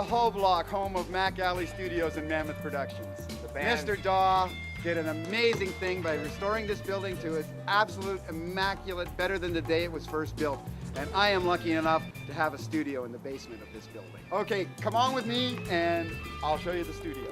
whole block, home of Mac Alley Studios and Mammoth Productions. Mr. Daw did an amazing thing by restoring this building to its absolute immaculate, better than the day it was first built. And I am lucky enough to have a studio in the basement of this building. Okay, come on with me and I'll show you the studio.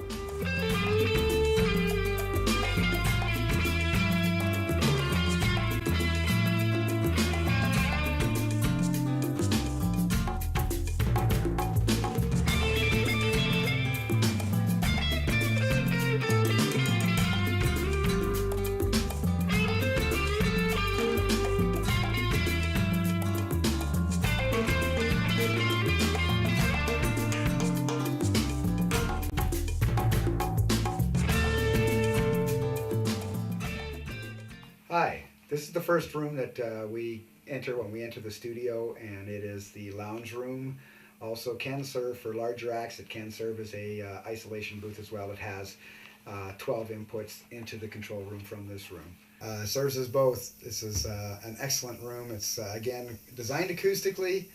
Hi, this is the first room that we enter when we enter the studio, and it is the lounge room. Also can serve for larger acts. It can serve as a isolation booth as well. It has 12 inputs into the control room from this room. Serves as both. This is an excellent room. It's again designed acoustically.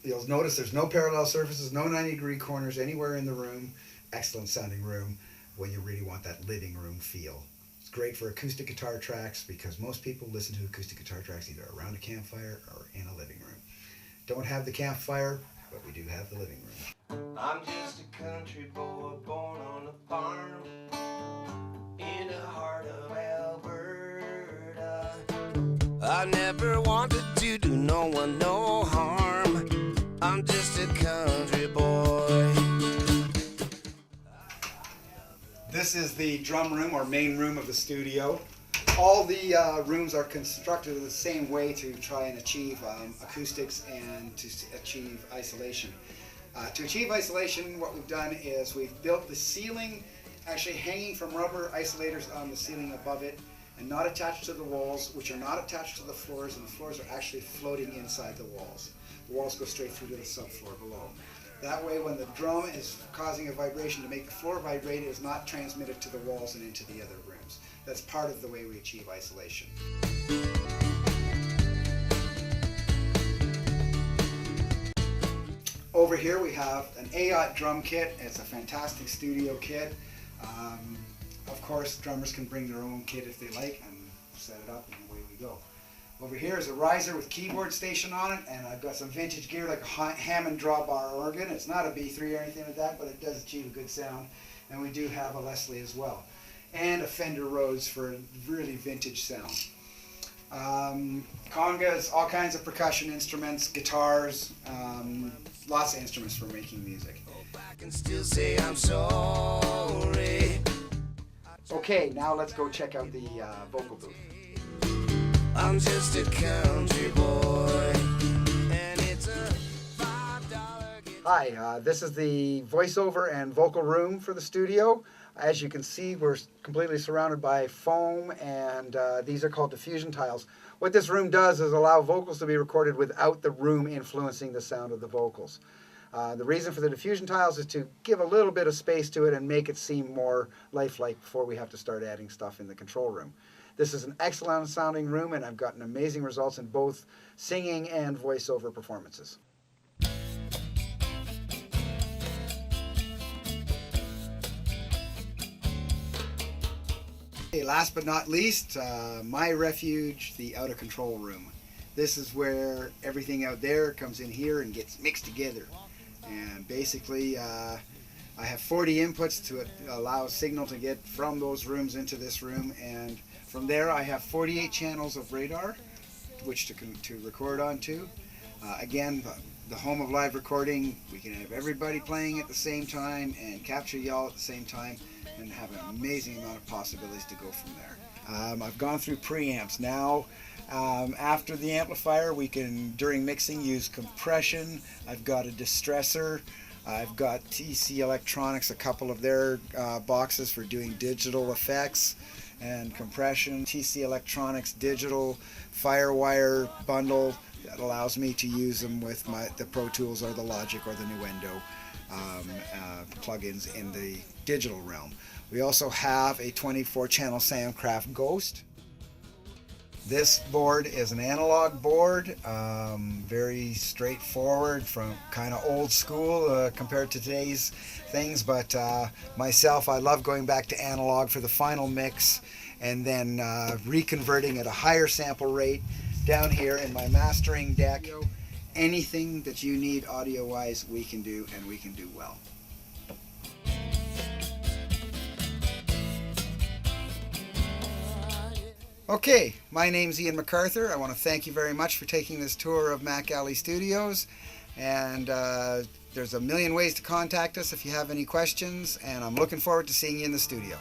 You'll notice there's no parallel surfaces, no 90-degree corners anywhere in the room. Excellent sounding room when you really want that living room feel. It's great for acoustic guitar tracks because most people listen to acoustic guitar tracks either around a campfire or in a living room. Don't have the campfire, but we do have the living room. I'm just a country boy born on a farm in the heart of Alberta. I never wanted to do no one no harm. I'm just a country boy. This is the drum room or main room of the studio. All the rooms are constructed the same way to try and achieve acoustics and to achieve isolation. To achieve isolation, what we've done is we've built the ceiling actually hanging from rubber isolators on the ceiling above it and not attached to the walls, which are not attached to the floors, and the floors are actually floating inside the walls. The walls go straight through to the subfloor below. That way, when the drum is causing a vibration to make the floor vibrate, it is not transmitted to the walls and into the other rooms. That's part of the way we achieve isolation. Over here we have an AOT drum kit. It's a fantastic studio kit. Of course, drummers can bring their own kit if they like and set it up and away we go. Over here is a riser with keyboard station on it, and I've got some vintage gear like a Hammond drawbar organ. It's not a B3 or anything like that, but it does achieve a good sound. And we do have a Leslie as well. And a Fender Rhodes for really vintage sound. Congas, all kinds of percussion instruments, guitars, lots of instruments for making music. I can still say I'm sorry. Okay, now let's go check out the vocal booth. I'm just a country boy, and it's a $5 Hi, this is the voiceover and vocal room for the studio. As you can see, we're completely surrounded by foam, and these are called diffusion tiles. What this room does is allow vocals to be recorded without the room influencing the sound of the vocals. The reason for the diffusion tiles is to give a little bit of space to it and make it seem more lifelike before we have to start adding stuff in the control room. This is an excellent sounding room, and I've gotten amazing results in both singing and voiceover performances. Okay, last but not least, my refuge, the out of control room. This is where everything out there comes in here and gets mixed together. And basically, I have 40 inputs to allow signal to get from those rooms into this room, and from there I have 48 channels of radar which to record onto. Again, the home of live recording, we can have everybody playing at the same time and capture y'all at the same time and have an amazing amount of possibilities to go from there. I've gone through preamps. Now after the amplifier, we can, during mixing, use compression. I've got a distressor. I've got TC Electronics, a couple of their boxes for doing digital effects and compression. TC Electronics digital Firewire bundle that allows me to use them with the Pro Tools or the Logic or the Nuendo plugins in the digital realm. We also have a 24-channel Soundcraft Ghost. This board is an analog board, very straightforward, from kind of old school compared to today's things, but myself, I love going back to analog for the final mix and then reconverting at a higher sample rate down here in my mastering deck. Anything that you need audio-wise, we can do, and we can do well. Okay, my name's Ian MacArthur. I want to thank you very much for taking this tour of Mac Alley Studios. And there's a million ways to contact us if you have any questions, and I'm looking forward to seeing you in the studio.